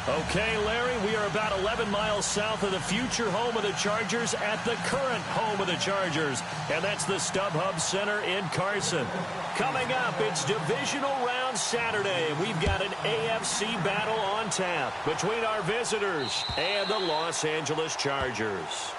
Okay, Larry, we are about 11 miles south of the future home of the Chargers at the current home of the Chargers, and that's the StubHub Center in Carson. Coming up, it's Divisional Round Saturday, and we've got an AFC battle on tap between our visitors and the Los Angeles Chargers.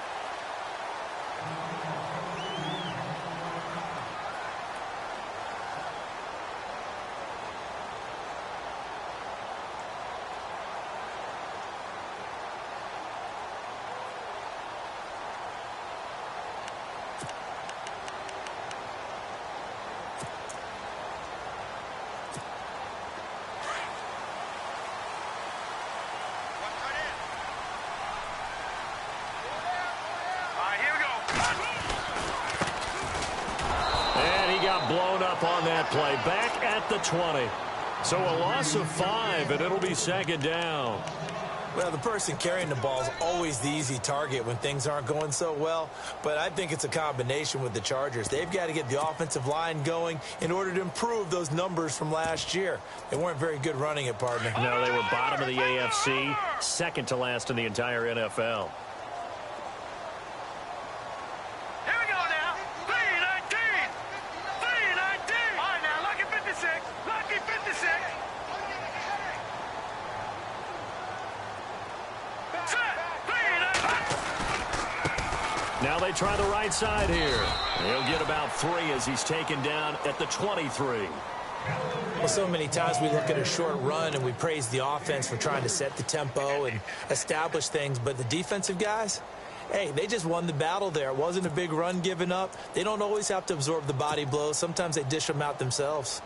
Blown up on that play, back at the 20. So a loss of 5, and it'll be second down. Well, the person carrying the ball is always the easy target when things aren't going so well, but I think it's a combination with the Chargers. They've got to get the offensive line going in order to improve those numbers from last year. They weren't very good running it, partner. No, they were bottom of the AFC, second to last in the entire NFL. Now they try the right side here. He'll get about 3 as he's taken down at the 23. Well, so many times we look at a short run and we praise the offense for trying to set the tempo and establish things, but the defensive guys, hey, they just won the battle there. It wasn't a big run given up. They don't always have to absorb the body blows. Sometimes they dish them out themselves.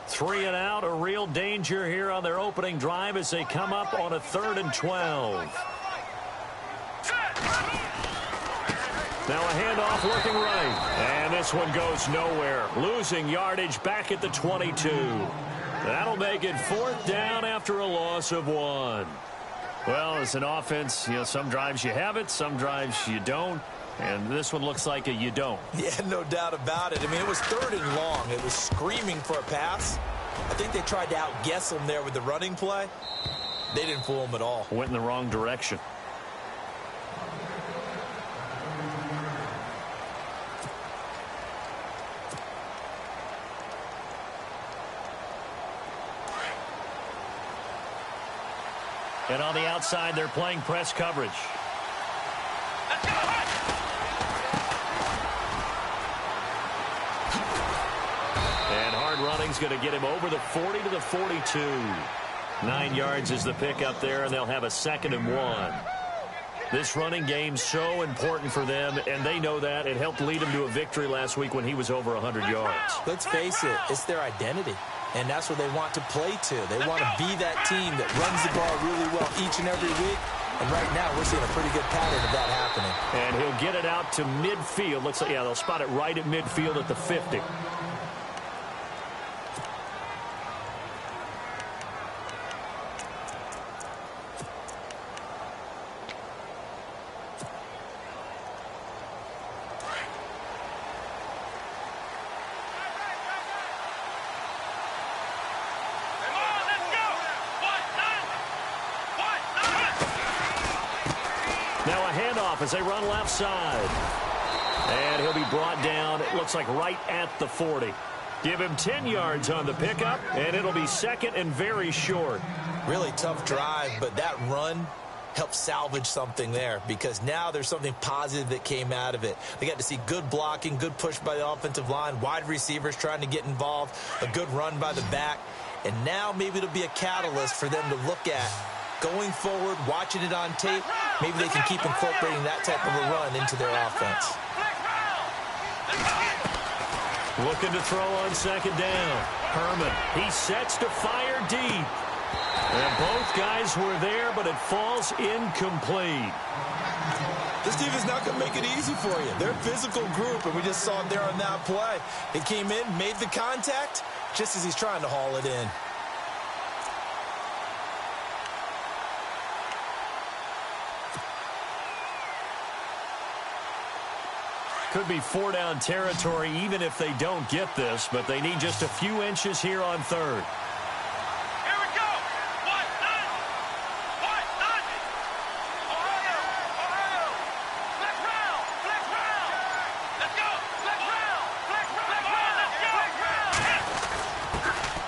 Three and out, a real danger here on their opening drive as they come up on a 3rd and 12. Now a handoff looking right. And this one goes nowhere. Losing yardage back at the 22. That'll make it 4th down after a loss of 1. Well, as an offense, some drives you have it, some drives you don't. And this one looks like a you don't. Yeah, no doubt about it. I mean, it was 3rd and long. It was screaming for a pass. I think they tried to outguess him there with the running play. They didn't fool him at all. Went in the wrong direction. And on the outside, they're playing press coverage. Running's going to get him over the 40 to the 42. 9 yards is the pickup there, and they'll have a 2nd and 1. This running game's so important for them, and they know that. It helped lead them to a victory last week when he was over 100 yards. Let's face it, it's their identity, and that's what they want to play to. They want to be that team that runs the ball really well each and every week. And right now, we're seeing a pretty good pattern of that happening. And he'll get it out to midfield. Looks like, they'll spot it right at midfield at the 50. Now a handoff as they run left side. And he'll be brought down, it looks like right at the 40. Give him 10 yards on the pickup, and it'll be 2nd and very short. Really tough drive, but that run helped salvage something there because now there's something positive that came out of it. They got to see good blocking, good push by the offensive line, wide receivers trying to get involved, a good run by the back. And now maybe it'll be a catalyst for them to look at going forward, watching it on tape. Maybe they can keep incorporating that type of a run into their offense. Looking to throw on 2nd down. Herman, he sets to fire deep. And both guys were there, but it falls incomplete. This team is not going to make it easy for you. They're a physical group, and we just saw it there on that play. He came in, made the contact, just as he's trying to haul it in. Could be 4-down territory even if they don't get this, but they need just a few inches here on third. Here we go. What? None. Ohio. Flex round. Let's go. Flex round.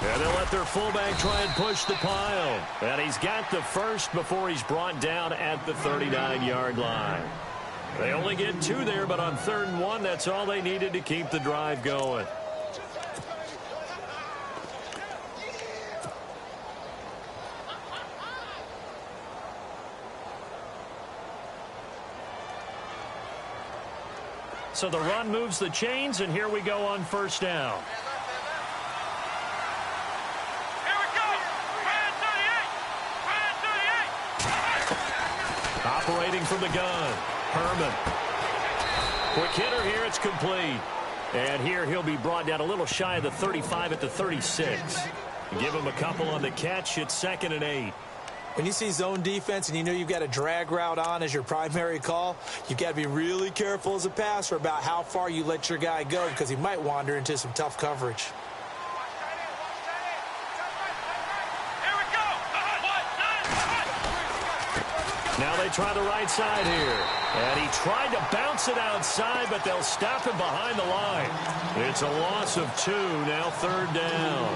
And they'll let their fullback try and push the pile. And he's got the first before he's brought down at the 39-yard line. They only get 2 there, but on 3rd and 1, that's all they needed to keep the drive going. So the run moves the chains, and here we go on 1st down. Here we go. Brand 38. Operating from the gun. Herman. Quick hitter here. It's complete. And here he'll be brought down a little shy of the 35 at the 36. Give him a couple on the catch. It's 2nd and 8. When you see zone defense and you know you've got a drag route on as your primary call, you've got to be really careful as a passer about how far you let your guy go because he might wander into some tough coverage. Now they try the right side here. And he tried to bounce it outside, but they'll stop him behind the line. It's a loss of 2, now 3rd down.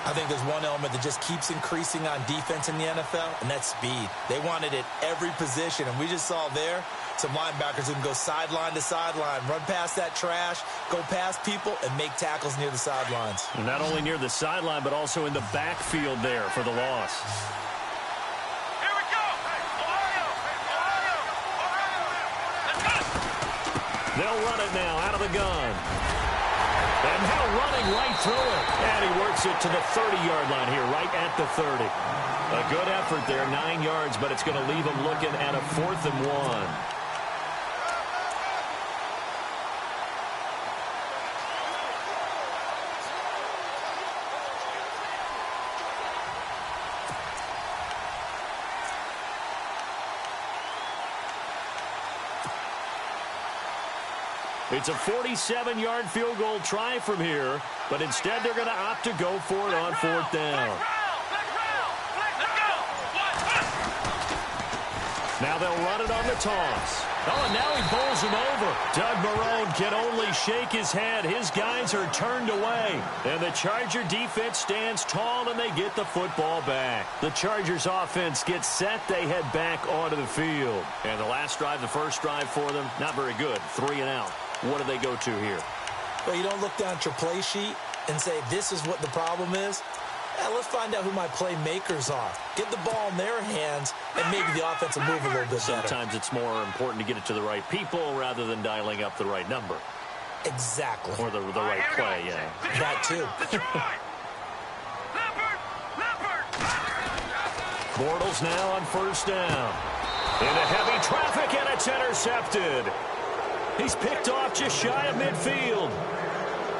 I think there's one element that just keeps increasing on defense in the NFL, and that's speed. They want it at every position, and we just saw there some linebackers who can go sideline to sideline, run past that trash, go past people, and make tackles near the sidelines. And not only near the sideline, but also in the backfield there for the loss. They'll run it now out of the gun. And now running right through it. And he works it to the 30-yard line here, right at the 30. A good effort there, 9 yards, but it's going to leave him looking at a 4th and 1. It's a 47-yard field goal try from here, but instead they're going to opt to go for it on 4th down. Now they'll run it on the toss. Oh, and now he bowls him over. Doug Marrone can only shake his head. His guys are turned away. And the Charger defense stands tall, and they get the football back. The Chargers offense gets set. They head back onto the field. And the last drive, the first drive for them, not very good. 3 and out. What do they go to here? Well, you don't look down at your play sheet and say, this is what the problem is. Let's find out who my playmakers are. Get the ball in their hands, and maybe the offense will move a little bit better. Sometimes it's more important to get it to the right people rather than dialing up the right number. Exactly. Or the right play, yeah. That too. Bortles now on 1st down. Into heavy traffic, and it's intercepted. He's picked off just shy of midfield.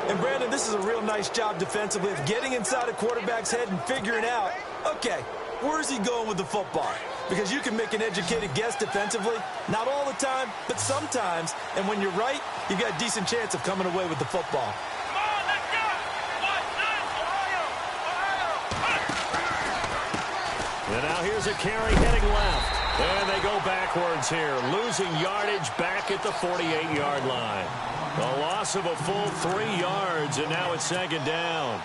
And, Brandon, this is a real nice job defensively of getting inside a quarterback's head and figuring out, okay, where's he going with the football? Because you can make an educated guess defensively. Not all the time, but sometimes. And when you're right, you've got a decent chance of coming away with the football. And now here's a carry heading left. And they go backwards here, losing yardage back at the 48-yard line. A loss of a full 3 yards, and now it's 2nd down.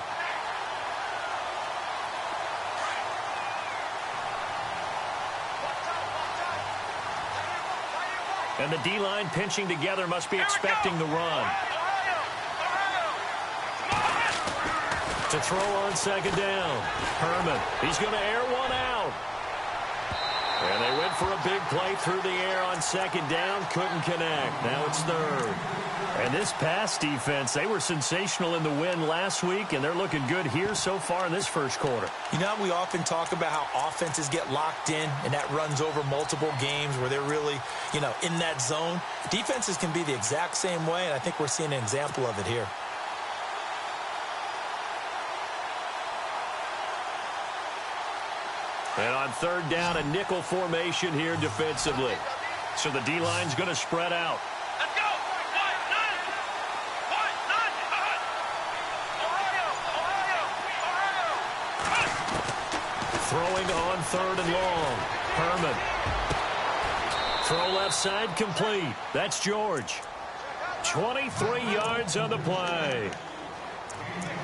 And the D-line pinching together must be expecting the run. To throw on 2nd down. Herman, he's going to air one out. And they went for a big play through the air on 2nd down. Couldn't connect. Now it's 3rd. And this pass defense, they were sensational in the win last week, and they're looking good here so far in this first quarter. You know, we often talk about how offenses get locked in, and that runs over multiple games where they're really, in that zone. Defenses can be the exact same way, and I think we're seeing an example of it here. And on 3rd down, a nickel formation here defensively. So the D-line's going to spread out. Let's go. Throwing on 3rd and long. Herman. Throw left side complete. That's George. 23 yards on the play.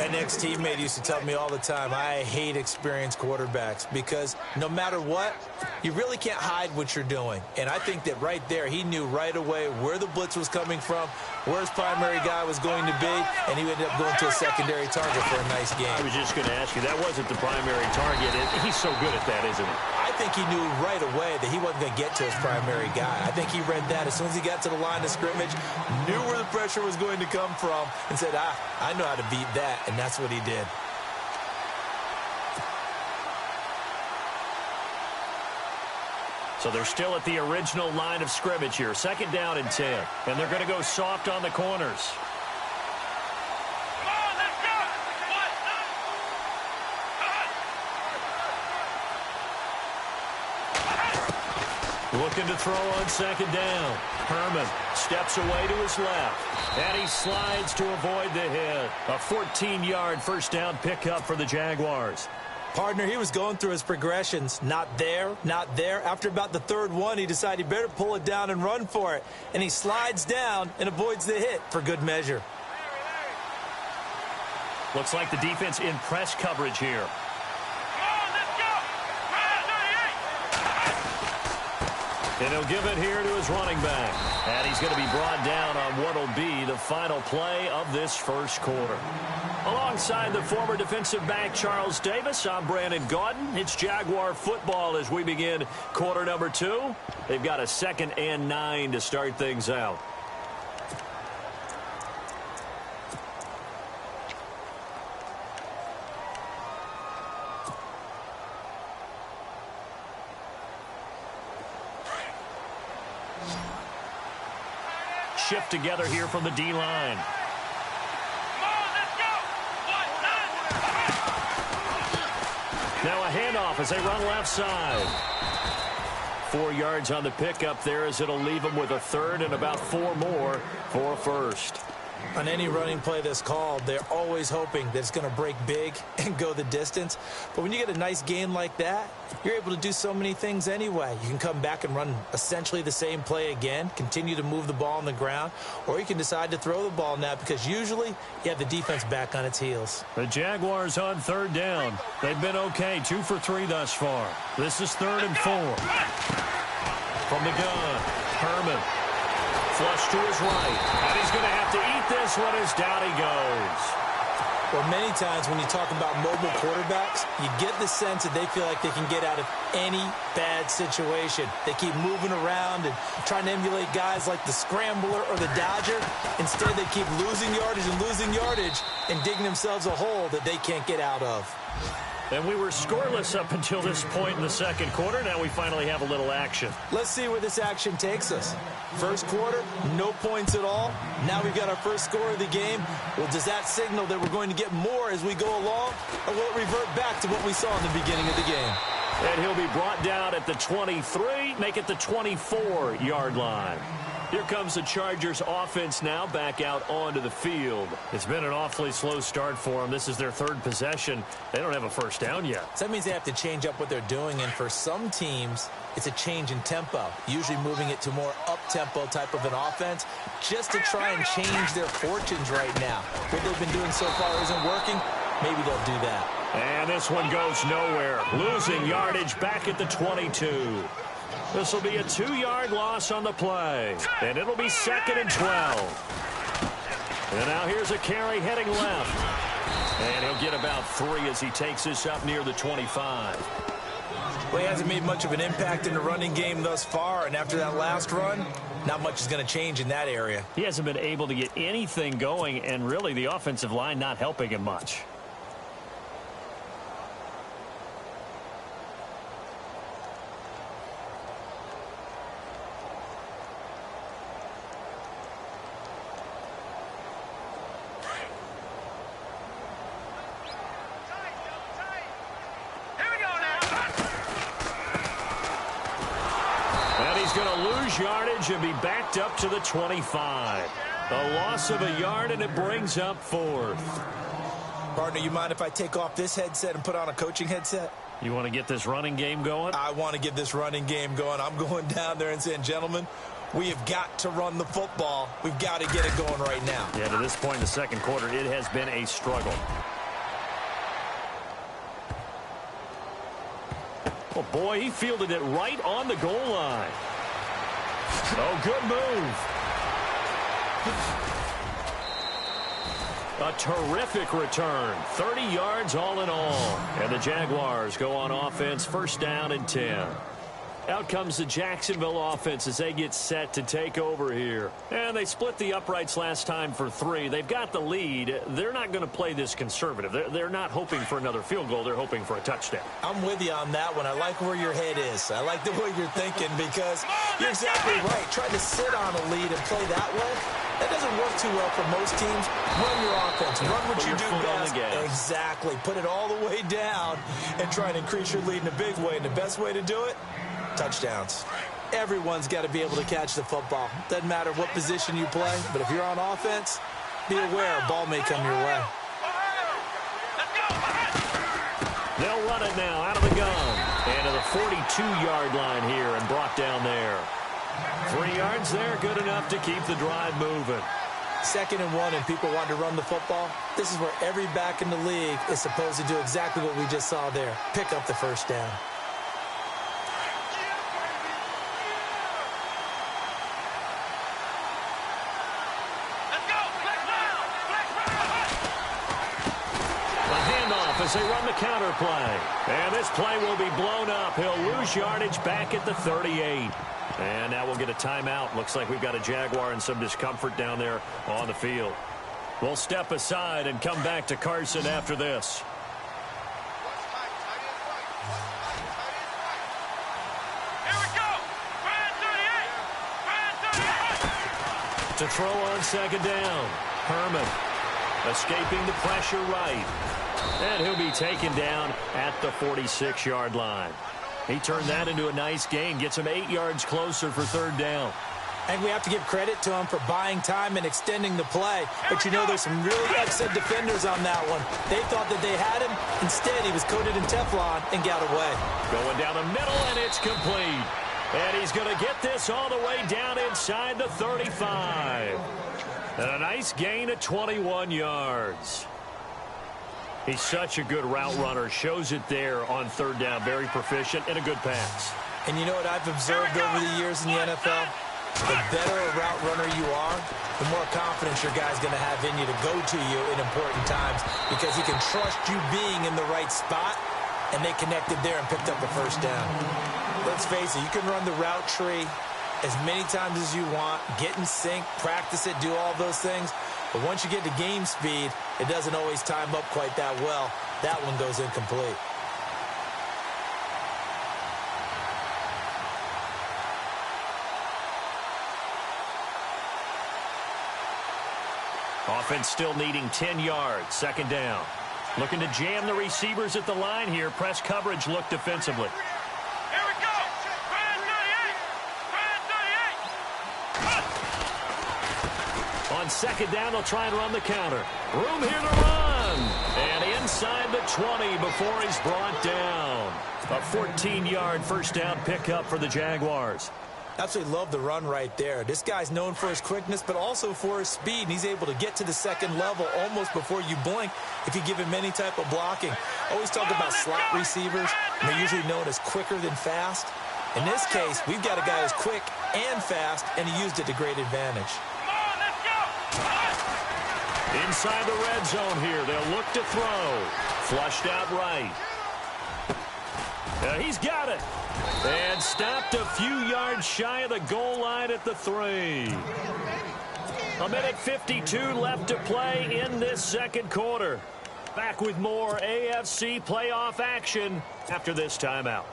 An ex-teammate used to tell me all the time, I hate experienced quarterbacks because no matter what, you really can't hide what you're doing. And I think that right there, he knew right away where the blitz was coming from, where his primary guy was going to be, and he ended up going to a secondary target for a nice game. I was just going to ask you, that wasn't the primary target. He's so good at that, isn't he? I think he knew right away that he wasn't going to get to his primary guy. I think he read that as soon as he got to the line of scrimmage, knew where the pressure was going to come from, and said, I know how to beat that, and that's what he did. So they're still at the original line of scrimmage here. 2nd down and 10. And they're going to go soft on the corners. Come on, let's go. Looking to throw on 2nd down. Herman steps away to his left. And he slides to avoid the hit. A 14-yard first down pickup for the Jaguars. Partner, he was going through his progressions. Not there, not there. After about the 3rd one, he decided he better pull it down and run for it. And he slides down and avoids the hit for good measure. Looks like the defense in press coverage here. And he'll give it here to his running back. And he's going to be brought down on what will be the final play of this first quarter. Alongside the former defensive back Charles Davis, I'm Brandon Gaudin. It's Jaguar football as we begin quarter number 2. They've got a 2nd and 9 to start things out. Shift together here from the D-line. Now a handoff as they run left side. 4 yards on the pickup there as it'll leave them with a 3rd and about 4 more for a first. On any running play that's called, they're always hoping that it's going to break big and go the distance. But when you get a nice gain like that, you're able to do so many things anyway. You can come back and run essentially the same play again, continue to move the ball on the ground, or you can decide to throw the ball now because usually you have the defense back on its heels. The Jaguars on 3rd down. They've been okay, 2 for 3 thus far. This is 3rd and 4. From the gun, Herman. Flush to his right. And he's going to have to eat this one as down he goes. Well, many times when you talk about mobile quarterbacks, you get the sense that they feel like they can get out of any bad situation. They keep moving around and trying to emulate guys like the Scrambler or the Dodger. Instead, they keep losing yardage and digging themselves a hole that they can't get out of. And we were scoreless up until this point in the 2nd quarter. Now we finally have a little action. Let's see where this action takes us. First quarter, no points at all. Now we've got our first score of the game. Well, does that signal that we're going to get more as we go along? Or will it revert back to what we saw in the beginning of the game? And he'll be brought down at the 23, make it the 24-yard line. Here comes the Chargers offense now back out onto the field. It's been an awfully slow start for them. This is their 3rd possession. They don't have a first down yet. So that means they have to change up what they're doing, and for some teams, it's a change in tempo, usually moving it to more up-tempo type of an offense just to try and change their fortunes right now. What they've been doing so far isn't working. Maybe they'll do that. And this one goes nowhere. Losing yardage back at the 22. This will be a 2-yard loss on the play. And it'll be 2nd and 12. And now here's a carry heading left. And he'll get about 3 as he takes this up near the 25. Well, he hasn't made much of an impact in the running game thus far. And after that last run, not much is going to change in that area. He hasn't been able to get anything going. And really the offensive line not helping him much. Yardage and be backed up to the 25. A loss of a yard, and it brings up 4th. Partner, you mind if I take off this headset and put on a coaching headset? You want to get this running game going? I want to get this running game going. I'm going down there and saying, gentlemen, we have got to run the football. We've got to get it going right now. Yeah, to this point in the second quarter, it has been a struggle. Oh, boy, he fielded it right on the goal line. Oh, good move. A terrific return. 30 yards all in all. And the Jaguars go on offense, first down and 10. Out comes the Jacksonville offense as they get set to take over here. And they split the uprights last time for 3. They've got the lead. They're not going to play this conservative. They're not hoping for another field goal. They're hoping for a touchdown. I'm with you on that one. I like where your head is. I like the way you're thinking because you're exactly right. Trying to sit on a lead and play that way, that doesn't work too well for most teams. Run your offense. Run what you do best. Exactly. Put it all the way down and try and increase your lead in a big way. And the best way to do it, touchdowns. Everyone's got to be able to catch the football. Doesn't matter what position you play, but if you're on offense, be aware a ball may come your way. They'll run it now out of the gun. And to the 42-yard line here and brought down there. 3 yards there, good enough to keep the drive moving. 2nd and 1 and people want to run the football. This is where every back in the league is supposed to do exactly what we just saw there. Pick up the first down. As they run the counter play. And this play will be blown up. He'll lose yardage back at the 38. And now we'll get a timeout. Looks like we've got a Jaguar and some discomfort down there on the field. We'll step aside and come back to Carson after this. Here we go. Brand 38. To throw on 2nd down. Herman escaping the pressure right. And he'll be taken down at the 46-yard line. He turned that into a nice gain. Gets him 8 yards closer for 3rd down. And we have to give credit to him for buying time and extending the play. But you know there's some really upset defenders on that one. They thought that they had him. Instead, he was coated in Teflon and got away. Going down the middle, and it's complete. And he's going to get this all the way down inside the 35. And a nice gain of 21 yards. He's such a good route runner. Shows it there on 3rd down. Very proficient and a good pass. And you know what I've observed over the years in the NFL? The better a route runner you are, the more confidence your guy's going to have in you to go to you in important times because he can trust you being in the right spot, and they connected there and picked up a first down. Let's face it, you can run the route tree as many times as you want, get in sync, practice it, do all those things. But once you get to game speed, it doesn't always time up quite that well. That one goes incomplete. Offense still needing 10 yards. 2nd down. Looking to jam the receivers at the line here. Press coverage look defensively. Here we go. Brand 38. Brand 38. On 2nd down, they'll try and run the counter. Room here to run. And inside the 20 before he's brought down. A 14-yard first down pickup for the Jaguars. Absolutely love the run right there. This guy's known for his quickness, but also for his speed. And he's able to get to the 2nd level almost before you blink if you give him any type of blocking. Always talk about slot receivers, and they're usually known as quicker than fast. In this case, we've got a guy who's quick and fast, and he used it to great advantage. Inside the red zone here. They'll look to throw. Flushed out right. He's got it. And stopped a few yards shy of the goal line at the 3. 1:52 left to play in this second quarter. Back with more AFC playoff action after this timeout.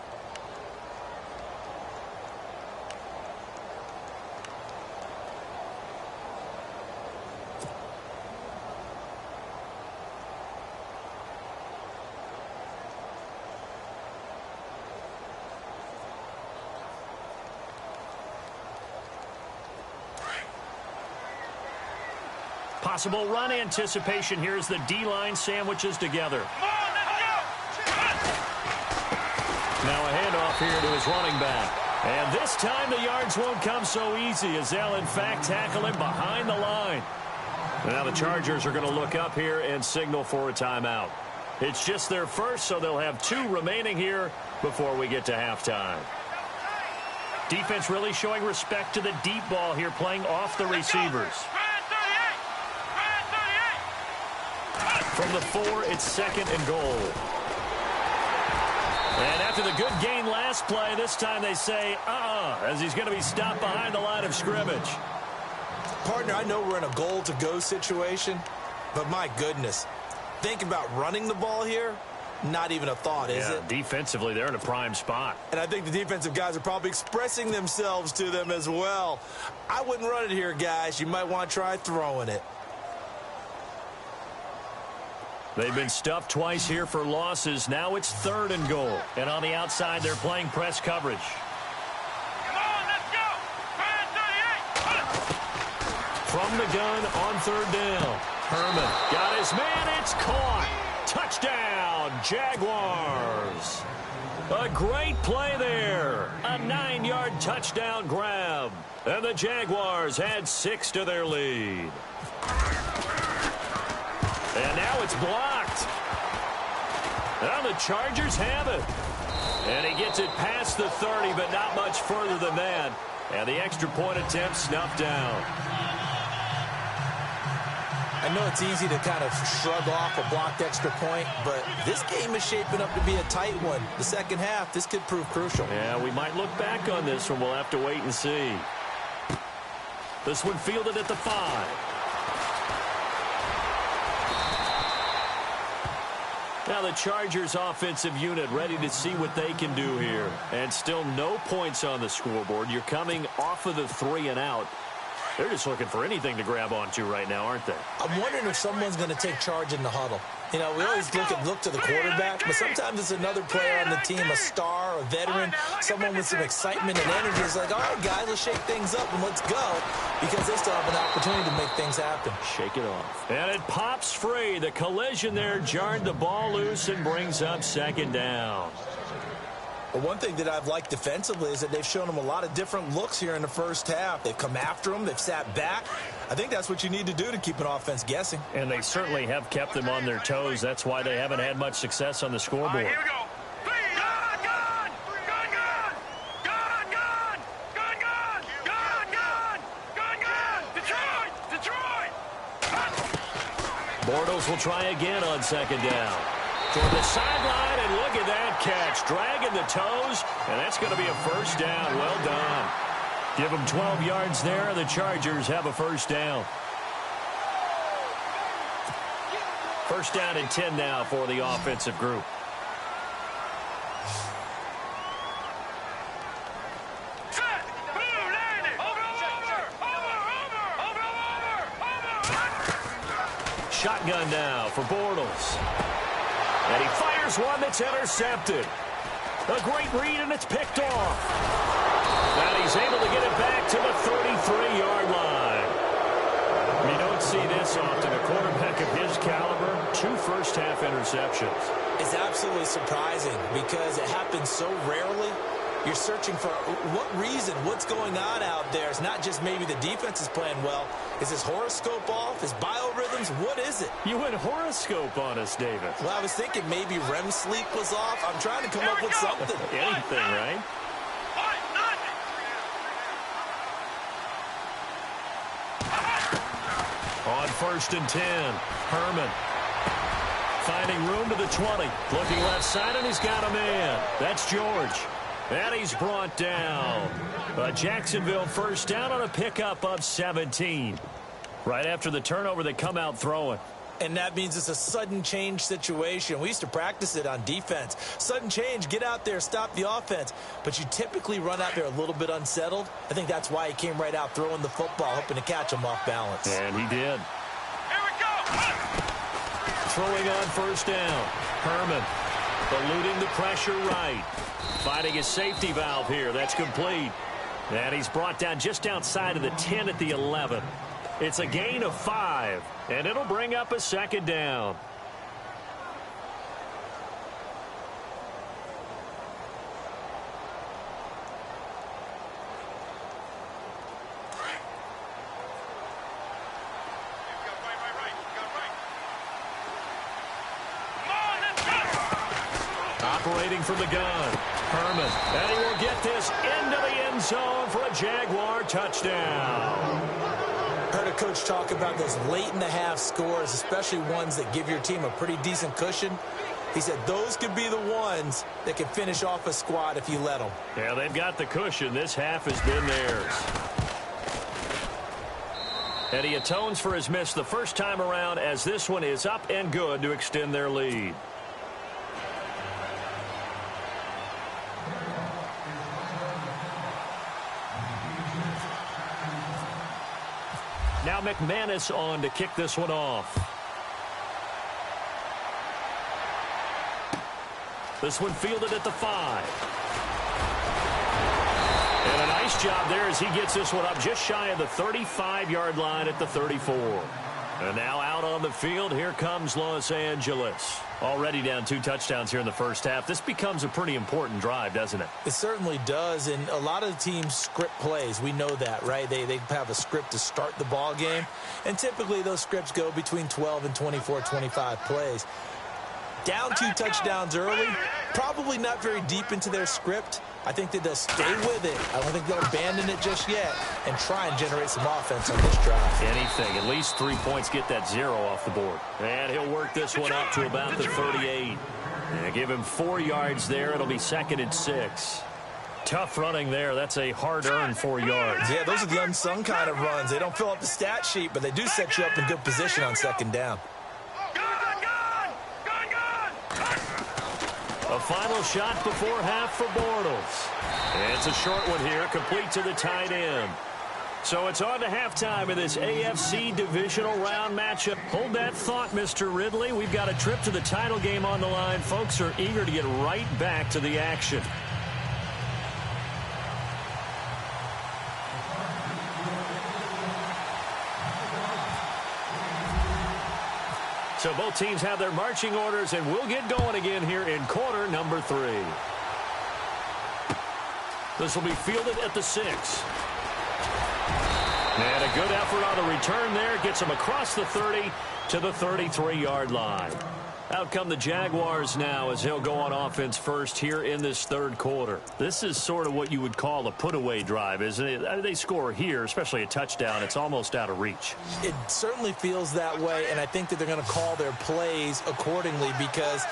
Possible run anticipation here as the D-line sandwiches together. Come on, let's go. Now a handoff here to his running back. And this time the yards won't come so easy as they'll, in fact, tackle him behind the line. Now the Chargers are going to look up here and signal for a timeout. It's just their first, so they'll have 2 remaining here before we get to halftime. Defense really showing respect to the deep ball here, playing off the receivers. From the 4, it's 2nd and goal. And after the good gain last play, this time they say, as he's going to be stopped behind the line of scrimmage. Partner, I know we're in a goal-to-go situation, but my goodness, think about running the ball here. Not even a thought, is it? Defensively, they're in a prime spot. And I think the defensive guys are probably expressing themselves to them as well. I wouldn't run it here, guys. You might want to try throwing it. They've been stuffed twice here for losses. Now it's 3rd and goal. And on the outside, they're playing press coverage. Come on, let's go. From the gun on 3rd down. Herman got his man. It's caught. Touchdown, Jaguars. A great play there. A 9-yard touchdown grab. And the Jaguars add 6 to their lead. And now it's blocked. Now the Chargers have it. And he gets it past the 30, but not much further than that. And the extra point attempt snuffed down. I know it's easy to kind of shrug off a blocked extra point, but this game is shaping up to be a tight one. The second half, this could prove crucial. Yeah, we might look back on this one. We'll have to wait and see. This one fielded at the 5. Now the Chargers offensive unit ready to see what they can do here. And still no points on the scoreboard. You're coming off of the 3 and out. They're just looking for anything to grab onto right now, aren't they? I'm wondering if someone's going to take charge in the huddle. You know, we always look to the quarterback, but sometimes it's another player on the team, a star, a veteran, someone with some excitement and energy. It's like, all right, guys, let's shake things up and let's go, because they still have an opportunity to make things happen. Shake it off. And it pops free. The collision there jarred the ball loose and brings up 2nd down. Well, one thing that I've liked defensively is that they've shown them a lot of different looks here in the first half. They've come after them. They've sat back. I think that's what you need to do to keep an offense guessing. And they certainly have kept them on their toes. That's why they haven't had much success on the scoreboard. All right, here we go. Bortles will try again on 2nd down. Toward the sideline, and look at that catch. Dragging the toes, and that's going to be a 1st down. Well done. Give them 12 yards there. The Chargers have a 1st down. 1st down and 10 now for the offensive group. Shotgun now for Bortles. And he fires one that's intercepted. A great read, and it's picked off. And he's able to get it back to the 33-yard line. You don't see this often. A quarterback of his caliber, 2 first-half interceptions. It's absolutely surprising because it happens so rarely. You're searching for what reason, what's going on out there. It's not just maybe the defense is playing well. Is his horoscope off? His biorhythms? What is it? You went horoscope on us, David. Well, I was thinking maybe REM sleep was off. I'm trying to come up with something. Anything, right? On 1st and 10, Herman finding room to the 20. Looking left side, and he's got a man. That's George. And he's brought down. Jacksonville 1st down on a pickup of 17. Right after the turnover, they come out throwing. And that means it's a sudden change situation. We used to practice it on defense. Sudden change, get out there, stop the offense. But you typically run out there a little bit unsettled. I think that's why he came right out throwing the football, hoping to catch him off balance. And he did. Here we go. Throwing on 1st down. Herman eluding the pressure right. Finding his safety valve here. That's complete. And he's brought down just outside of the 10 at the 11. It's a gain of 5, and it'll bring up a second down. Operating from the gun, Herman, and he will get this into the end zone for a Jaguar touchdown. Heard a coach talk about those late-in-the-half scores, especially ones that give your team a pretty decent cushion. He said those could be the ones that can finish off a squad if you let them. Yeah, they've got the cushion. This half has been theirs. And he atones for his miss the first time around, as this one is up and good to extend their lead. Now McManus on to kick this one off. This one fielded at the 5. And a nice job there as he gets this one up just shy of the 35-yard line at the 34. And now out on the field, here comes Los Angeles. Already down 2 touchdowns here in the first half. This becomes a pretty important drive, doesn't it? It certainly does, and a lot of the teams script plays. We know that, right? They have a script to start the ball game, and typically those scripts go between 12 and 24, 25 plays. Down 2 touchdowns early, probably not very deep into their script. I think that they'll stay with it. I don't think they'll abandon it just yet and try and generate some offense on this drive. Anything. At least 3 points, get that 0 off the board. And he'll work this one up to about the 38. And give him 4 yards there. It'll be 2nd and 6. Tough running there. That's a hard-earned 4 yards. Yeah, those are the unsung kind of runs. They don't fill up the stat sheet, but they do set you up in good position on 2nd down. A final shot before half for Bortles. And it's a short one here, complete to the tight end. So it's on to halftime in this AFC divisional round matchup. Hold that thought, Mr. Ridley. We've got a trip to the title game on the line. Folks are eager to get right back to the action. So both teams have their marching orders, and we'll get going again here in quarter number 3. This will be fielded at the 6. And a good effort on the return there. Gets him across the 30 to the 33-yard line. Out come the Jaguars now as he'll go on offense first here in this 3rd quarter. This is sort of what you would call a put-away drive, isn't it? They score here, especially a touchdown. It's almost out of reach. It certainly feels that way, and I think that they're going to call their plays accordingly, because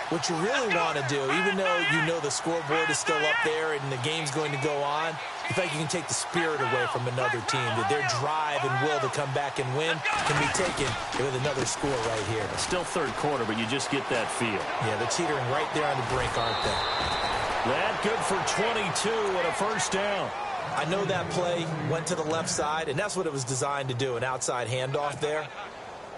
what you really want to do, even though you know the scoreboard is still up there and the game's going to go on, you think you can take the spirit away from another team, that their drive and will to come back and win can be taken with another score right here. Still 3rd quarter, but you just get that feel. Yeah, they're teetering right there on the brink, aren't they? That good for 22 and a 1st down. I know that play went to the left side, and that's what it was designed to do, an outside handoff there.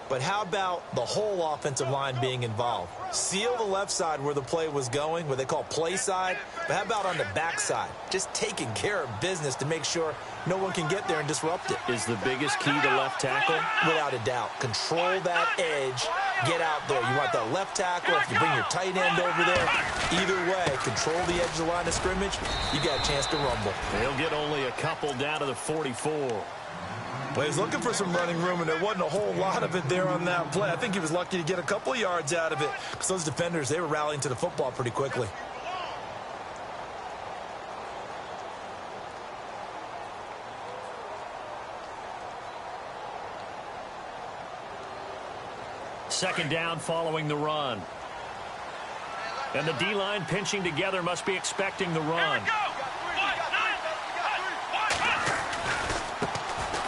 But how about the whole offensive line being involved? Seal the left side where the play was going, what they call play side. But how about on the back side? Just taking care of business to make sure no one can get there and disrupt it. Is the biggest key to left tackle? Without a doubt. Control that edge. Get out there. You want that left tackle. If you bring your tight end over there, either way, control the edge of the line of scrimmage, you got a chance to rumble. They'll get only a couple down to the 44. Well, he was looking for some running room, and there wasn't a whole lot of it there on that play. I think he was lucky to get a couple of yards out of it, because those defenders, they were rallying to the football pretty quickly. Second down following the run. And the D-line pinching together, must be expecting the run.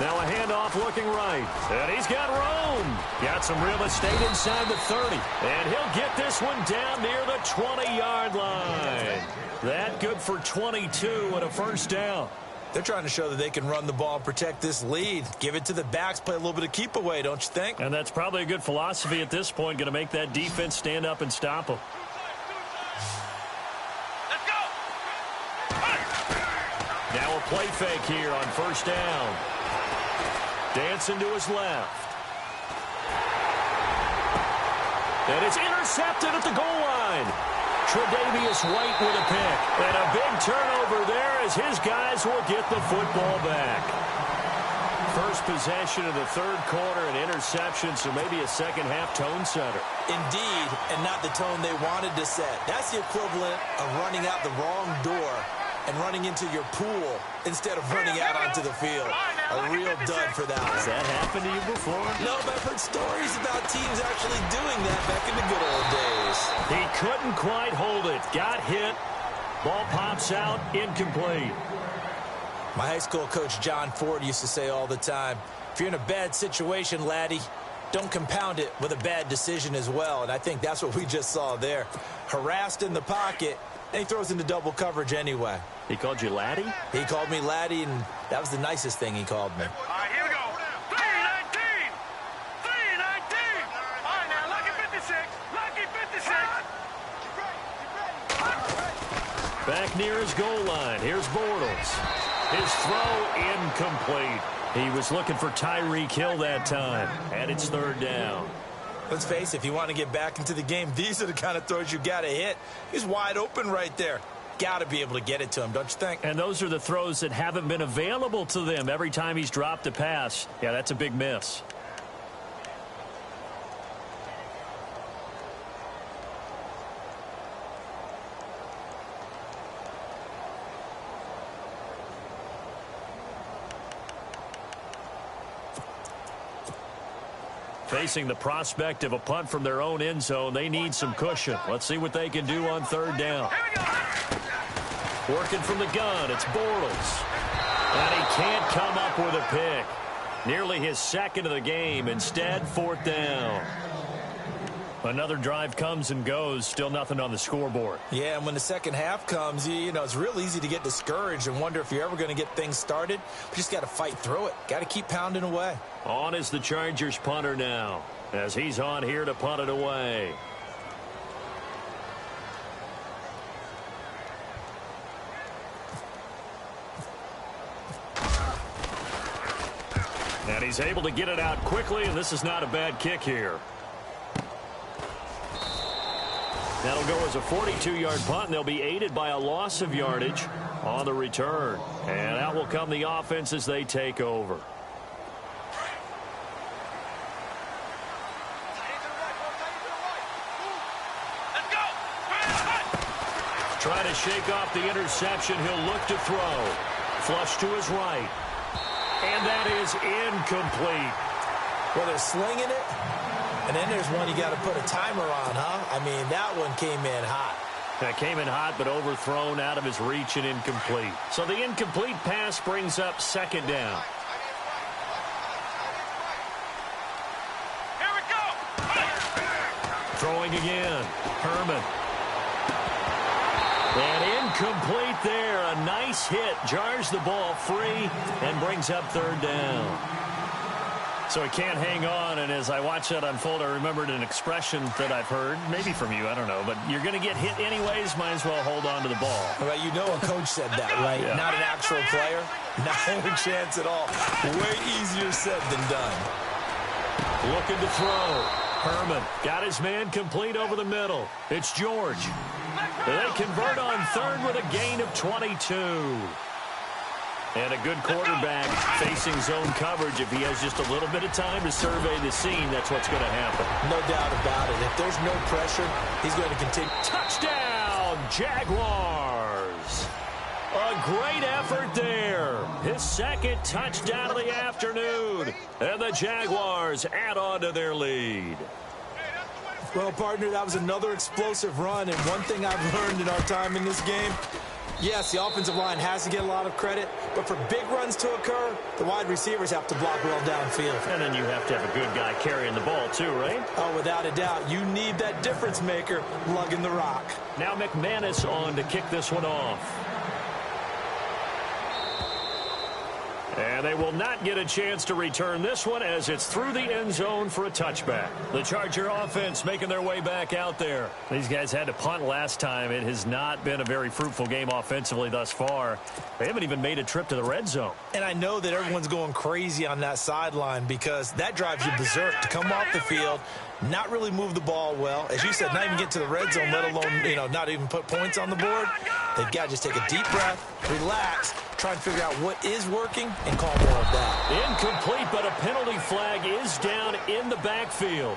Now a handoff looking right. And he's got room. Got some real estate inside the 30. And he'll get this one down near the 20-yard line. That good for 22 and a 1st down. They're trying to show that they can run the ball and protect this lead. Give it to the backs, play a little bit of keep away, don't you think? And that's probably a good philosophy at this point. Going to make that defense stand up and stop them. Now a play fake here on 1st down. Dancing to his left. And it's intercepted at the goal line. Tre'Davious White with a pick. And a big turnover there as his guys will get the football back. First possession of the third quarter, an interception, so maybe a second-half tone setter. Indeed, and not the tone they wanted to set. That's the equivalent of running out the wrong door and running into your pool instead of running out onto the field. A real dud for that one. Has that happened to you before? No, but I've heard stories about teams actually doing that back in the good old days. He couldn't quite hold it. Got hit. Ball pops out, incomplete. My high school coach, John Ford, used to say all the time, if you're in a bad situation, laddie, don't compound it with a bad decision as well. And I think that's what we just saw there. Harassed in the pocket, and he throws into double coverage anyway. He called you laddie? He called me laddie, and that was the nicest thing he called me. All right, here we go. 319. 319. All right, now, lucky 56. Lucky 56. Back near his goal line. Here's Bortles. His throw incomplete. He was looking for Tyreek Hill that time. And it's third down. Let's face it, if you want to get back into the game, these are the kind of throws you got to hit. He's wide open right there. Got to be able to get it to him, don't you think? And those are the throws that haven't been available to them every time he's dropped a pass. Yeah, that's a big miss. Facing the prospect of a punt from their own end zone, they need some cushion. Let's see what they can do on third down. Working from the gun, it's Bortles. And he can't come up with a pick. Nearly his second of the game. Instead, fourth down. Another drive comes and goes. Still nothing on the scoreboard. Yeah, and when the second half comes, you know, it's real easy to get discouraged and wonder if you're ever going to get things started. But you just got to fight through it. Got to keep pounding away. On is the Chargers punter now, as he's on here to punt it away. And he's able to get it out quickly, and this is not a bad kick here. That'll go as a 42-yard punt, and they'll be aided by a loss of yardage on the return. And out will come the offense as they take over. Trying to shake off the interception. He'll look to throw. Flush to his right. And that is incomplete. Well, they're slinging it. And then there's one you got to put a timer on, huh? I mean, that one came in hot. That came in hot, but overthrown, out of his reach and incomplete. So the incomplete pass brings up second down. Here we go. Throwing again. Herman. And incomplete there. A nice hit. Jars the ball free and brings up third down. So he can't hang on, and as I watch that unfold, I remembered an expression that I've heard, maybe from you, I don't know, but you're going to get hit anyways, might as well hold on to the ball. Well, you know a coach said that, right? Yeah. Not an actual player. Not a chance at all. Way easier said than done. Looking to throw. Herman got his man complete over the middle. It's George. They convert on third with a gain of 22. And a good quarterback facing zone coverage. If he has just a little bit of time to survey the scene, that's what's going to happen. No doubt about it. If there's no pressure, he's going to continue. Touchdown, Jaguars. A great effort there. His second touchdown of the afternoon. And the Jaguars add on to their lead. Well, partner, that was another explosive run. And one thing I've learned in our time in this game, yes, the offensive line has to get a lot of credit, but for big runs to occur, the wide receivers have to block well downfield. And then you have to have a good guy carrying the ball too, right? Oh, without a doubt. You need that difference maker lugging the rock. Now McManus on to kick this one off. And they will not get a chance to return this one as it's through the end zone for a touchback. The Charger offense making their way back out there. These guys had to punt last time. It has not been a very fruitful game offensively thus far. They haven't even made a trip to the red zone. And I know that everyone's going crazy on that sideline because that drives you berserk to come off the field, not really move the ball well. As you said, not even get to the red zone, let alone, not even put points on the board. They've got to just take a deep breath, relax, try and figure out what is working and call more of that. Incomplete, but a penalty flag is down in the backfield.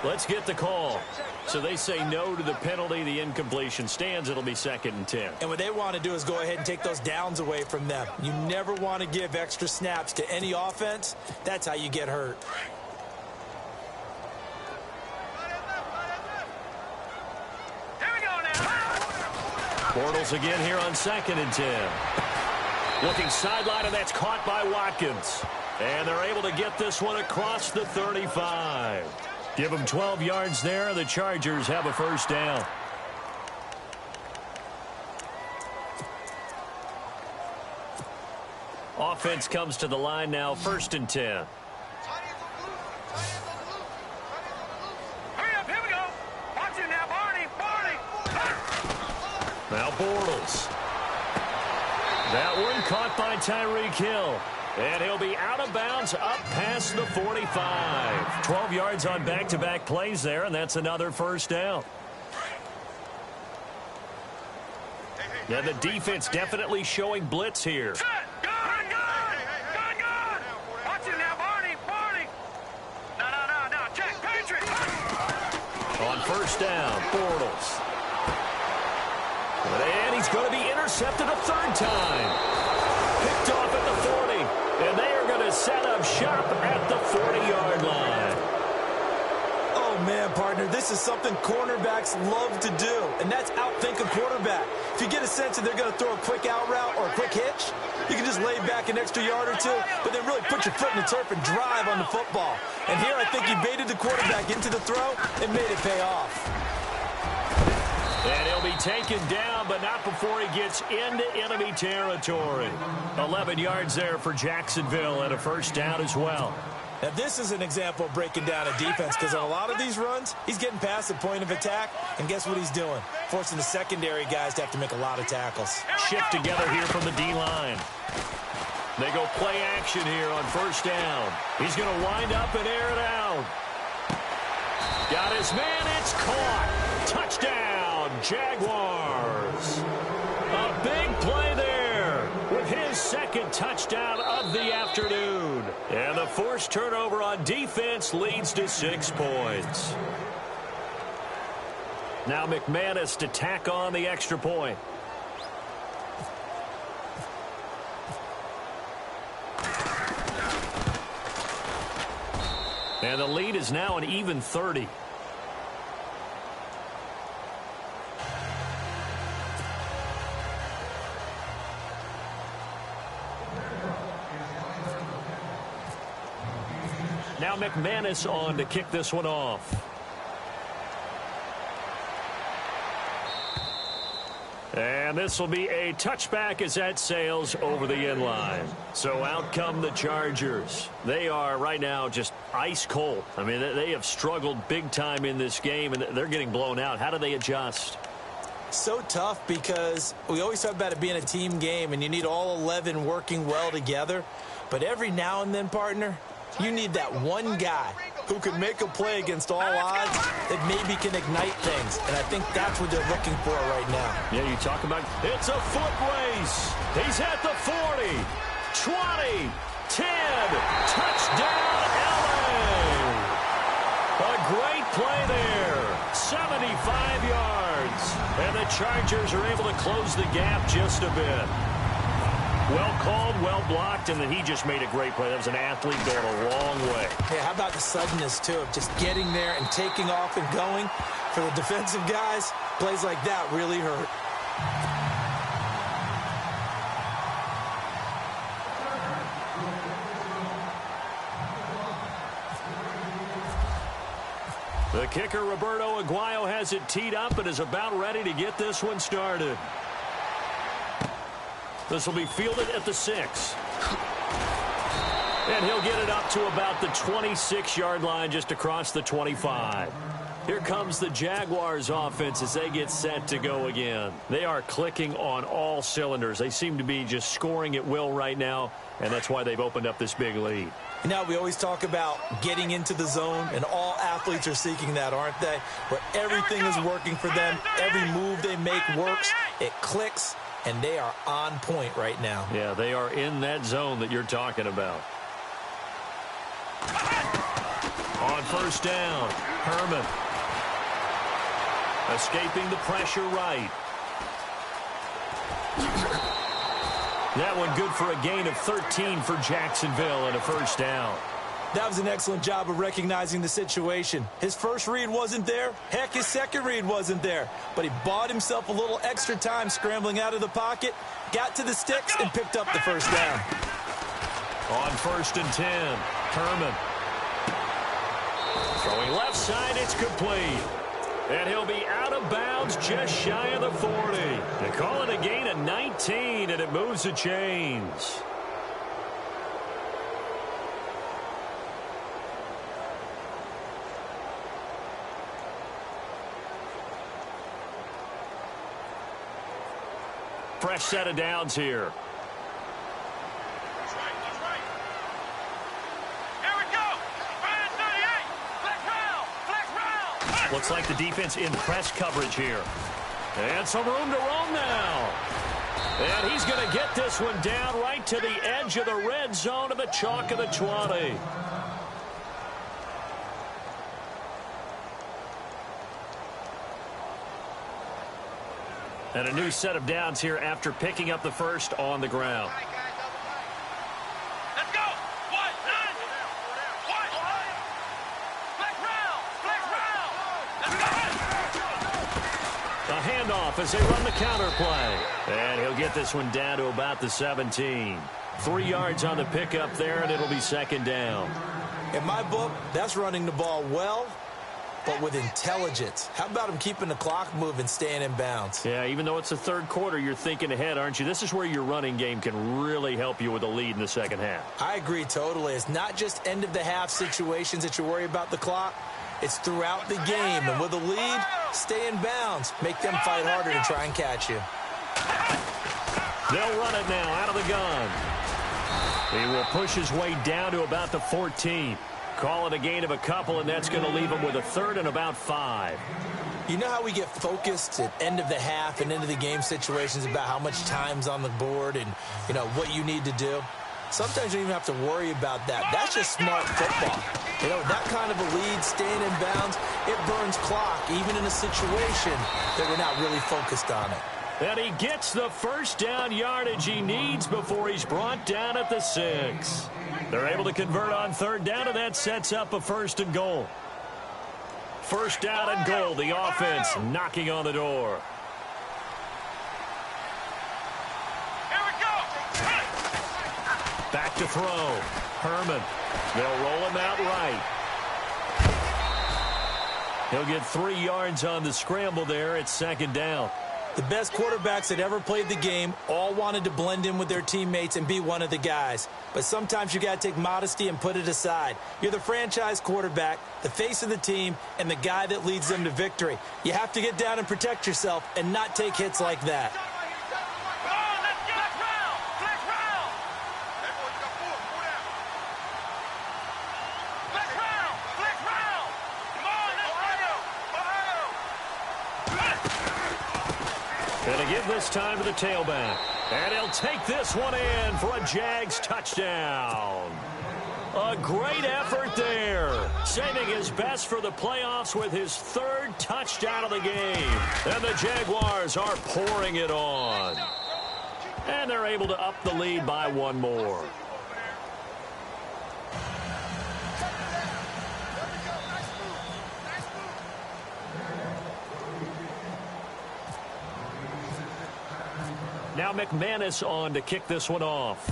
Let's get the call. So they say no to the penalty. The incompletion stands. It'll be 2nd and 10. And what they want to do is go ahead and take those downs away from them. You never want to give extra snaps to any offense. That's how you get hurt. Bortles again here on 2nd and 10. Looking sideline, and that's caught by Watkins. And they're able to get this one across the 35. Give them 12 yards there, and the Chargers have a first down. Offense comes to the line now, 1st and 10. Now Bortles. That one caught by Tyreek Hill. And he'll be out of bounds up past the 45. 12 yards on back-to-back plays there, and that's another first down. Now the defense definitely showing blitz here. On first down, Bortles. And he's going to be intercepted a 3rd time. Picked off at the 40. And they are going to set up shop at the 40-yard line. Oh, man, partner, this is something cornerbacks love to do, and that's outthink a quarterback. If you get a sense that they're going to throw a quick out route or a quick hitch, you can just lay back an extra yard or two, but then really put your foot in the turf and drive on the football. And here I think he baited the quarterback into the throw and made it pay off. And he'll be taken down, but not before he gets into enemy territory. 11 yards there for Jacksonville and a first down as well. Now, this is an example of breaking down a defense because on a lot of these runs, he's getting past the point of attack, and guess what he's doing? Forcing the secondary guys to have to make a lot of tackles. Shift together here from the D-line. They go play action here on first down. He's going to wind up and air it out. Got his man. It's caught. Touchdown, Jaguars. A big play there with his 2nd touchdown of the afternoon. And the forced turnover on defense leads to 6 points. Now McManus to tack on the extra point. And the lead is now an even 30. Now McManus on to kick this one off. And this will be a touchback as that sails over the end line. So out come the Chargers. They are right now just ice cold. I mean, they have struggled big time in this game, and they're getting blown out. How do they adjust? So tough because we always talk about it being a team game, and you need all 11 working well together. But every now and then, partner, you need that one guy who can make a play against all odds that maybe can ignite things. And I think that's what they're looking for right now. Yeah, you talk about it's a foot race. He's at the 40, 20, 10. Touchdown, LA. A great play there. 75 yards. And the Chargers are able to close the gap just a bit. Well called, well blocked, and then he just made a great play. That was an athlete going a long way. Hey, how about the suddenness, too, of just getting there and taking off and going? For the defensive guys, plays like that really hurt. The kicker, Roberto Aguayo, has it teed up and is about ready to get this one started. This will be fielded at the 6. And he'll get it up to about the 26-yard line, just across the 25. Here comes the Jaguars offense as they get set to go again. They are clicking on all cylinders. They seem to be just scoring at will right now, and that's why they've opened up this big lead. Now, we always talk about getting into the zone, and all athletes are seeking that, aren't they? Where everything is working for them, every move they make works, it clicks, and they are on point right now. Yeah, they are in that zone that you're talking about. On first down, Herman. Escaping the pressure right. That one good for a gain of 13 for Jacksonville and a first down. That was an excellent job of recognizing the situation. His first read wasn't there. Heck, his second read wasn't there. But he bought himself a little extra time scrambling out of the pocket, got to the sticks, and picked up the first down. On first and 10, Herman. Throwing left side, it's complete. And he'll be out of bounds just shy of the 40. They call it a gain of 19, and it moves the chains. Fresh set of downs here. Looks like the defense in press coverage here. And some room to roam now. And he's going to get this one down right to the edge of the red zone of the chalk of the 20. And a new set of downs here after picking up the first on the ground. Handoff as they run the counter play. And he'll get this one down to about the 17. 3 yards on the pickup there, and it'll be second down. In my book, that's running the ball well, but with intelligence. How about him keeping the clock moving, staying in bounds? Yeah, even though it's the third quarter, you're thinking ahead, aren't you? This is where your running game can really help you with a lead in the second half. I agree totally. It's not just end-of-the-half situations that you worry about the clock. It's throughout the game, and with a lead, stay in bounds. Make them fight harder to try and catch you. They'll run it now out of the gun. He will push his way down to about the 14. Call it a gain of a couple, and that's going to leave him with a third and about 5. You know how we get focused at end of the half and end of the game situations about how much time's on the board and, you know, what you need to do? Sometimes you don't even have to worry about that. That's just smart football. You know, that kind of a lead, staying in bounds, it burns clock, even in a situation that we're not really focused on it. And he gets the first down yardage he needs before he's brought down at the 6. They're able to convert on third down, and that sets up a first and goal. First down and goal, the offense knocking on the door. Back to throw. Herman. They'll roll him out right. He'll get 3 yards on the scramble there. It's second down. The best quarterbacks that ever played the game all wanted to blend in with their teammates and be one of the guys. But sometimes you got to take modesty and put it aside. You're the franchise quarterback, the face of the team, and the guy that leads them to victory. You have to get down and protect yourself and not take hits like that. Gonna give this time to the tailback. And he'll take this one in for a Jags touchdown. A great effort there. Saving his best for the playoffs with his third touchdown of the game. And the Jaguars are pouring it on. And they're able to up the lead by 1 more. Now McManus on to kick this one off.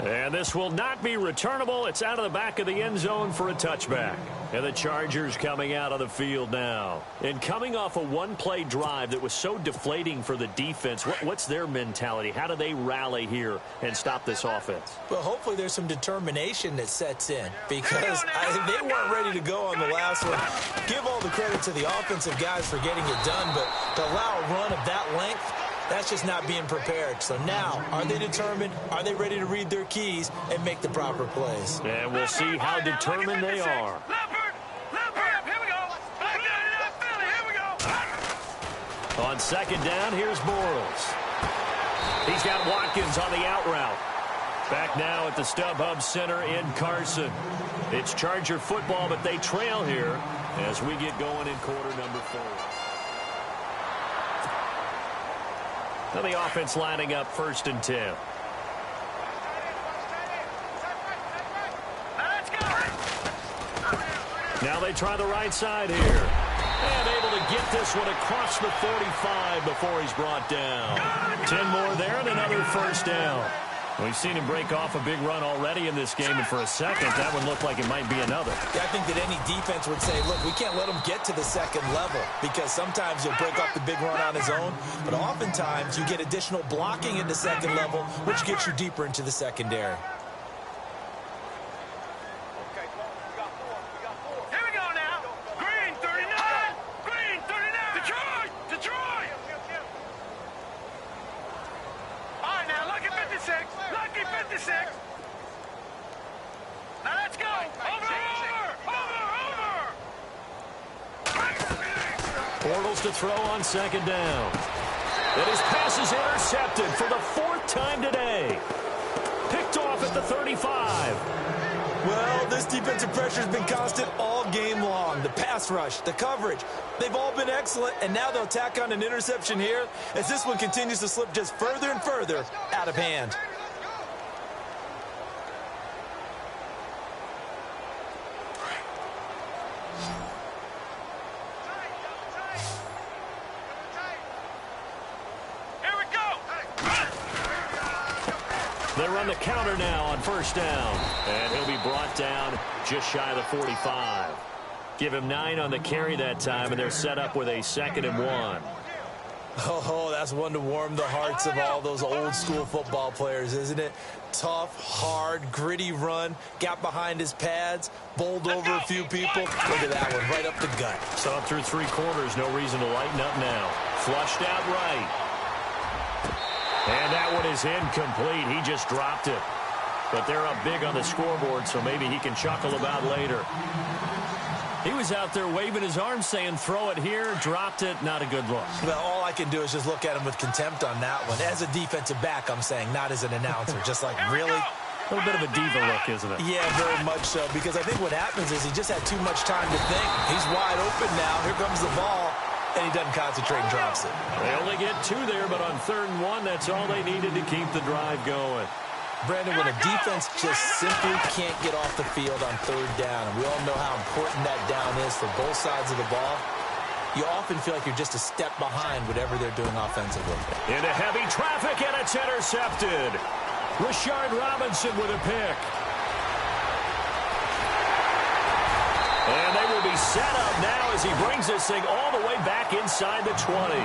And this will not be returnable. It's out of the back of the end zone for a touchback. And the Chargers coming out of the field now. And coming off a one-play drive that was so deflating for the defense, what's their mentality? How do they rally here and stop this offense? Well, hopefully there's some determination that sets in because they weren't ready to go on the last one. Give all the credit to the offensive guys for getting it done, but to allow a run of that length, that's just not being prepared. So now, are they determined? Are they ready to read their keys and make the proper plays? And we'll see how determined they are. On second down, here's Bortles. He's got Watkins on the out route. Back now at the StubHub Center in Carson. It's Charger football, but they trail here as we get going in quarter number 4. Now the offense lining up 1st and 10. Now they try the right side here. And able to get this one across the 45 before he's brought down. 10 more there and another 1st down. We've seen him break off a big run already in this game, and for a second, that one looked like it might be another. Yeah, I think that any defense would say, look, we can't let him get to the second level because sometimes he'll break off the big run on his own, but oftentimes you get additional blocking at the second level, which gets you deeper into the secondary. Bortles to throw on second down. And his pass is intercepted for the 4th time today. Picked off at the 35. Well, this defensive pressure has been constant all game long. The pass rush, the coverage, they've all been excellent, and now they'll tack on an interception here as this one continues to slip just further and further out of hand. They run the counter now on 1st down. And he'll be brought down just shy of the 45. Give him 9 on the carry that time, and they're set up with a 2nd and 1. Oh, that's one to warm the hearts of all those old school football players, isn't it? Tough, hard, gritty run. Got behind his pads, bowled over a few people. Look at that one, right up the gut. So up through 3 quarters, no reason to lighten up now. Flushed out right. And that one is incomplete. He just dropped it. But they're up big on the scoreboard, so maybe he can chuckle about later. He was out there waving his arms saying, throw it here, dropped it, not a good look. Well, all I can do is just look at him with contempt on that one. As a defensive back, I'm saying, not as an announcer. Just like, really? A little bit of a diva look, isn't it? Yeah, very much so, because I think what happens is he just had too much time to think. He's wide open now. Here comes the ball. And he doesn't concentrate and drops it. They only get 2 there, but on 3rd and 1, that's all they needed to keep the drive going. Brandon, when a defense just simply can't get off the field on 3rd down, and we all know how important that down is for both sides of the ball, you often feel like you're just a step behind whatever they're doing offensively. Into heavy traffic, and it's intercepted. Rashard Robinson with a pick. And they will be set up now as he brings this thing all the way back inside the 20.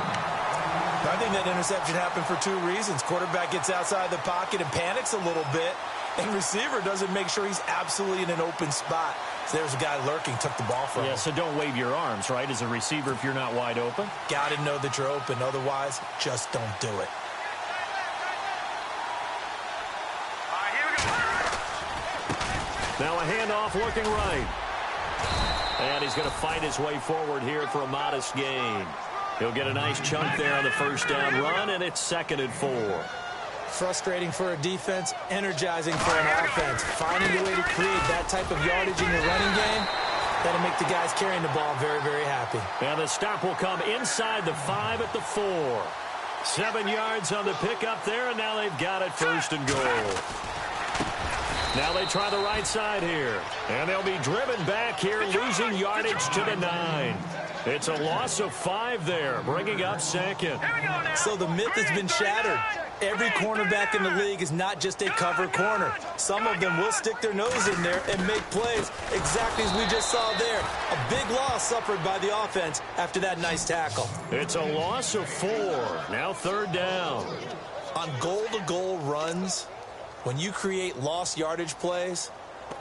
I think that interception happened for 2 reasons. Quarterback gets outside the pocket and panics a little bit, and receiver doesn't make sure he's absolutely in an open spot. So there's a guy lurking, took the ball from him. Yeah, so don't wave your arms, right, as a receiver if you're not wide open. Got to know that you're open. Otherwise, just don't do it. Now a handoff looking right. And he's going to fight his way forward here for a modest gain. He'll get a nice chunk there on the 1st down run, and it's 2nd and 4. Frustrating for a defense, energizing for an offense. Finding a way to create that type of yardage in your running game, that'll make the guys carrying the ball very, very happy. And the stop will come inside the 5 at the 4. 7 yards on the pickup there, and now they've got it 1st and goal. Now they try the right side here. And they'll be driven back here, losing yardage to the 9. It's a loss of 5 there, bringing up second. So the myth has been shattered. Every cornerback in the league is not just a cover corner. Some of them will stick their nose in there and make plays, exactly as we just saw there. A big loss suffered by the offense after that nice tackle. It's a loss of 4. Now 3rd down. On goal-to-goal runs, when you create lost yardage plays,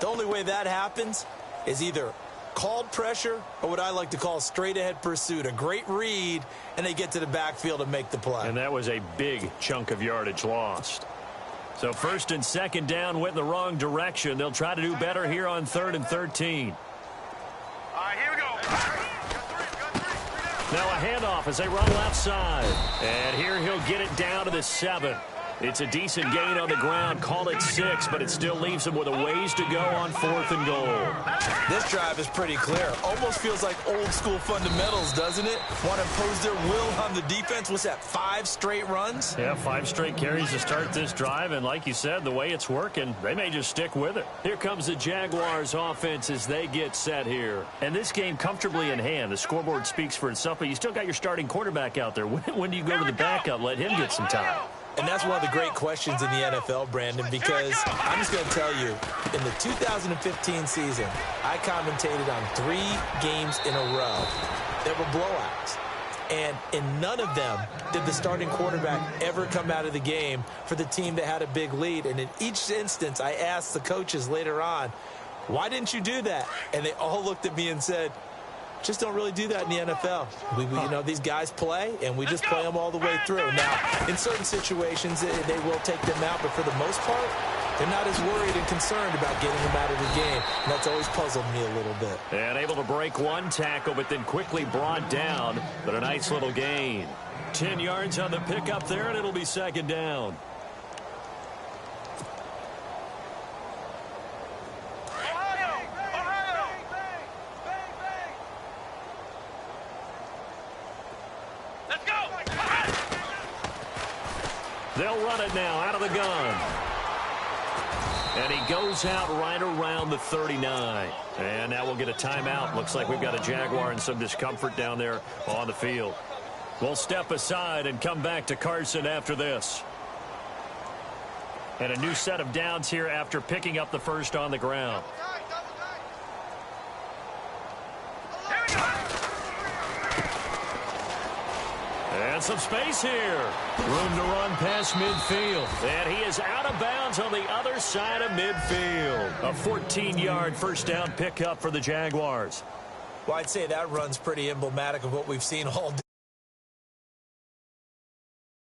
the only way that happens is either called pressure or what I like to call straight-ahead pursuit. A great read, and they get to the backfield and make the play. And that was a big chunk of yardage lost. So 1st and 2nd down went in the wrong direction. They'll try to do better here on 3rd and 13. All right, here we go. Now a handoff as they run left side. And here he'll get it down to the 7. It's a decent gain on the ground. Call it 6, but it still leaves them with a ways to go on 4th and goal. This drive is pretty clear. Almost feels like old-school fundamentals, doesn't it? Want to impose their will on the defense. What's that, 5 straight runs? Yeah, 5 straight carries to start this drive, and like you said, the way it's working, they may just stick with it. Here comes the Jaguars offense as they get set here. And this game comfortably in hand. The scoreboard speaks for itself, but you still got your starting quarterback out there. When do you go to the backup, let him get some time? And that's one of the great questions in the NFL, Brandon, because I'm just going to tell you, in the 2015 season, I commentated on 3 games in a row that were blowouts. And in none of them did the starting quarterback ever come out of the game for the team that had a big lead. And in each instance, I asked the coaches later on, why didn't you do that? And they all looked at me and said, just don't really do that in the NFL. You know, these guys play, and we just play them all the way through. Now, in certain situations, they will take them out, but for the most part, they're not as worried and concerned about getting them out of the game. And that's always puzzled me a little bit. And able to break 1 tackle, but then quickly brought down. But a nice little gain. 10 yards on the pickup there, and it'll be 2nd down. They'll run it now out of the gun. And he goes out right around the 39. And now we'll get a timeout. Looks like we've got a Jaguar and some discomfort down there on the field. We'll step aside and come back to Carson after this. And a new set of downs here after picking up the first on the ground. And some space here. Room to run past midfield. And he is out of bounds on the other side of midfield. A 14-yard first down pickup for the Jaguars. Well, I'd say that run's pretty emblematic of what we've seen all